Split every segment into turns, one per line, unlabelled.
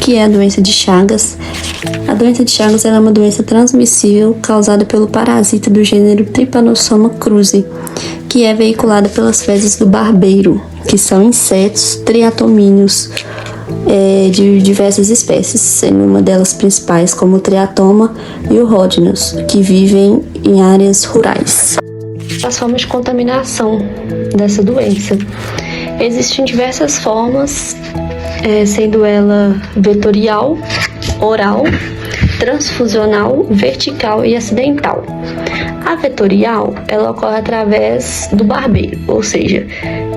que é a doença de Chagas? A doença de Chagas é uma doença transmissível causada pelo parasita do gênero Trypanosoma cruzi, que é veiculada pelas fezes do barbeiro, que são insetos triatomíneos de diversas espécies, sendo uma delas principais como o triatoma e o rhodinus, que vivem em áreas rurais. As formas de contaminação dessa doença. Existem diversas formas, sendo ela vetorial, oral, transfusional, vertical e acidental. A vetorial, ela ocorre através do barbeiro, ou seja,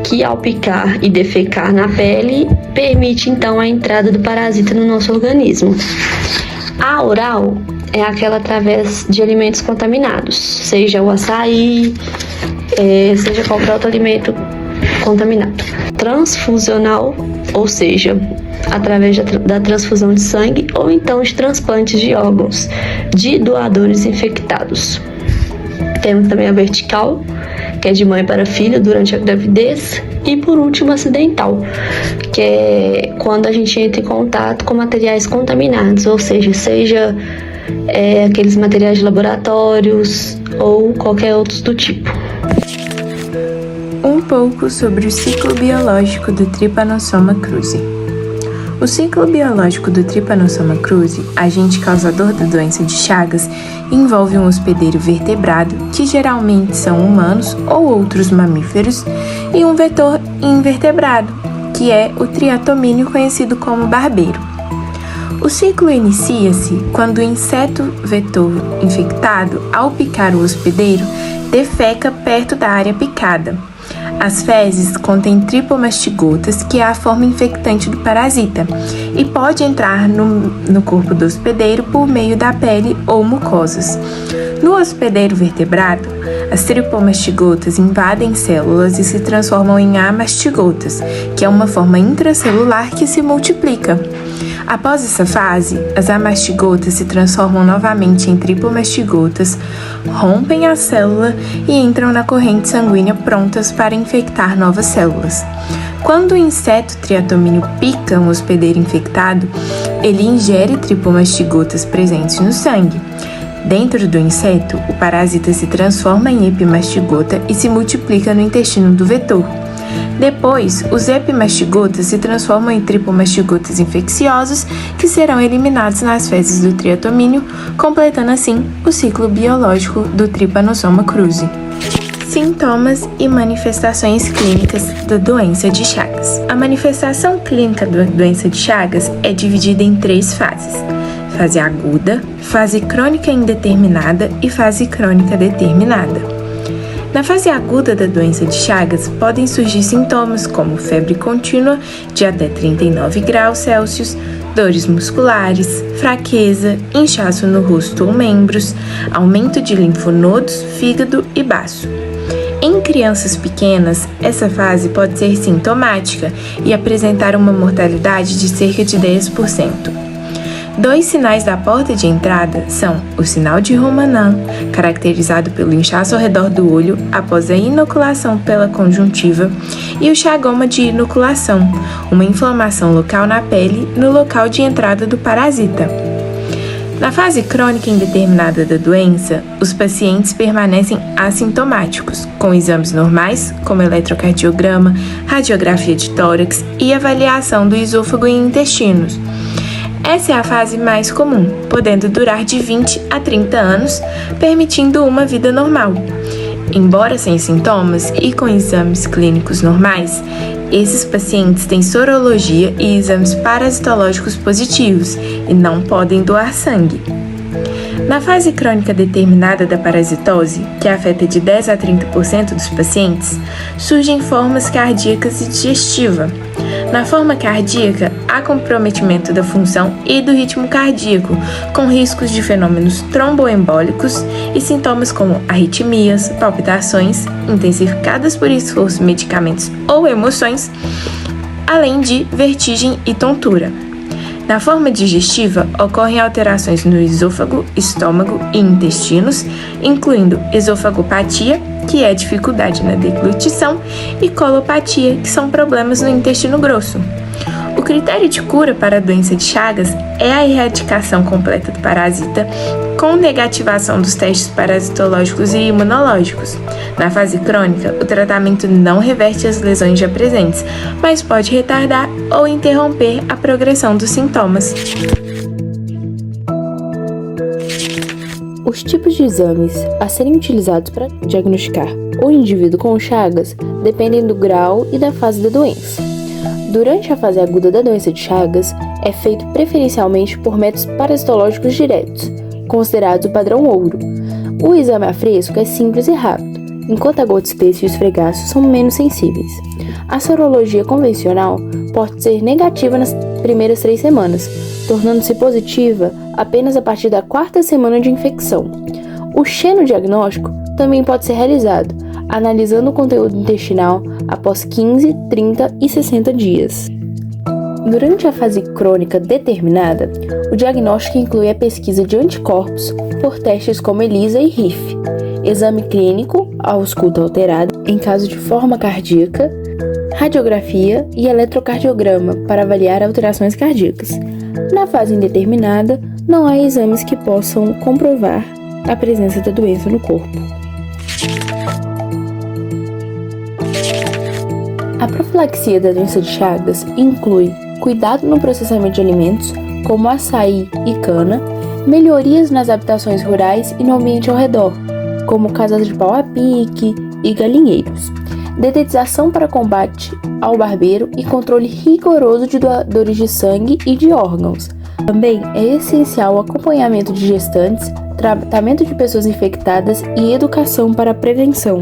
que ao picar e defecar na pele, permite então a entrada do parasita no nosso organismo. A oral é aquela através de alimentos contaminados, seja o açaí, seja qualquer outro alimento contaminado. Transfusional, ou seja, através da transfusão de sangue ou então de transplantes de órgãos de doadores infectados. Temos também a vertical, que é de mãe para filho durante a gravidez, e por último acidental, que é quando a gente entra em contato com materiais contaminados, ou seja aqueles materiais de laboratórios ou qualquer outros do tipo.
Um pouco sobre o ciclo biológico do Trypanosoma cruzi. O ciclo biológico do Trypanosoma cruzi, agente causador da doença de Chagas, envolve um hospedeiro vertebrado, que geralmente são humanos ou outros mamíferos, e um vetor invertebrado, que é o triatomínio conhecido como barbeiro. O ciclo inicia-se quando o inseto vetor infectado, ao picar o hospedeiro, defeca perto da área picada. As fezes contêm tripomastigotas, que é a forma infectante do parasita, e pode entrar no corpo do hospedeiro por meio da pele ou mucosas. No hospedeiro vertebrado, as tripomastigotas invadem células e se transformam em amastigotas, que é uma forma intracelular que se multiplica. Após essa fase, as amastigotas se transformam novamente em tripomastigotas, rompem a célula e entram na corrente sanguínea prontas para infectar novas células. Quando o inseto triatomínio pica um hospedeiro infectado, ele ingere tripomastigotas presentes no sangue. Dentro do inseto, o parasita se transforma em epimastigota e se multiplica no intestino do vetor. Depois, os epimastigotas se transformam em tripomastigotas infecciosos, que serão eliminados nas fezes do triatomínio, completando assim o ciclo biológico do Trypanosoma cruzi. Sintomas e manifestações clínicas da doença de Chagas. A manifestação clínica da doença de Chagas é dividida em 3 fases: fase aguda, fase crônica indeterminada e fase crônica determinada. Na fase aguda da doença de Chagas, podem surgir sintomas como febre contínua de até 39 graus Celsius, dores musculares, fraqueza, inchaço no rosto ou membros, aumento de linfonodos, fígado e baço. Em crianças pequenas, essa fase pode ser sintomática e apresentar uma mortalidade de cerca de 10%. 2 sinais da porta de entrada são o sinal de Romanin, caracterizado pelo inchaço ao redor do olho após a inoculação pela conjuntiva, e o chagoma de inoculação, uma inflamação local na pele no local de entrada do parasita. Na fase crônica indeterminada da doença, os pacientes permanecem assintomáticos, com exames normais, como eletrocardiograma, radiografia de tórax e avaliação do esôfago e intestinos. Essa é a fase mais comum, podendo durar de 20 a 30 anos, permitindo uma vida normal. Embora sem sintomas e com exames clínicos normais, esses pacientes têm sorologia e exames parasitológicos positivos e não podem doar sangue. Na fase crônica determinada da parasitose, que afeta de 10 a 30% dos pacientes, surgem formas cardíacas e digestiva. Na forma cardíaca, há comprometimento da função e do ritmo cardíaco, com riscos de fenômenos tromboembólicos e sintomas como arritmias, palpitações, intensificadas por esforço, medicamentos ou emoções, além de vertigem e tontura. Na forma digestiva, ocorrem alterações no esôfago, estômago e intestinos, incluindo esofagopatia, que é dificuldade na deglutição, e colopatia, que são problemas no intestino grosso. O critério de cura para a doença de Chagas é a erradicação completa do parasita com negativação dos testes parasitológicos e imunológicos. Na fase crônica, o tratamento não reverte as lesões já presentes, mas pode retardar ou interromper a progressão dos sintomas.
Os tipos de exames a serem utilizados para diagnosticar o indivíduo com Chagas dependem do grau e da fase da doença. Durante a fase aguda da doença de Chagas, é feito preferencialmente por métodos parasitológicos diretos, considerados o padrão ouro. O exame a fresco é simples e rápido, enquanto a gota espessa e os fregaços são menos sensíveis. A sorologia convencional pode ser negativa nas primeiras 3 semanas, tornando-se positiva apenas a partir da 4ª semana de infecção. O xenodiagnóstico também pode ser realizado, analisando o conteúdo intestinal após 15, 30 e 60 dias. Durante a fase crônica determinada, o diagnóstico inclui a pesquisa de anticorpos por testes como ELISA e RIF, exame clínico, a ausculta alterada em caso de forma cardíaca, radiografia e eletrocardiograma para avaliar alterações cardíacas. Na fase indeterminada, não há exames que possam comprovar a presença da doença no corpo. A profilaxia da doença de Chagas inclui cuidado no processamento de alimentos, como açaí e cana, melhorias nas habitações rurais e no ambiente ao redor, como casas de pau a pique e galinheiros, dedetização para combate ao barbeiro e controle rigoroso de doadores de sangue e de órgãos. Também é essencial o acompanhamento de gestantes, tratamento de pessoas infectadas e educação para a prevenção.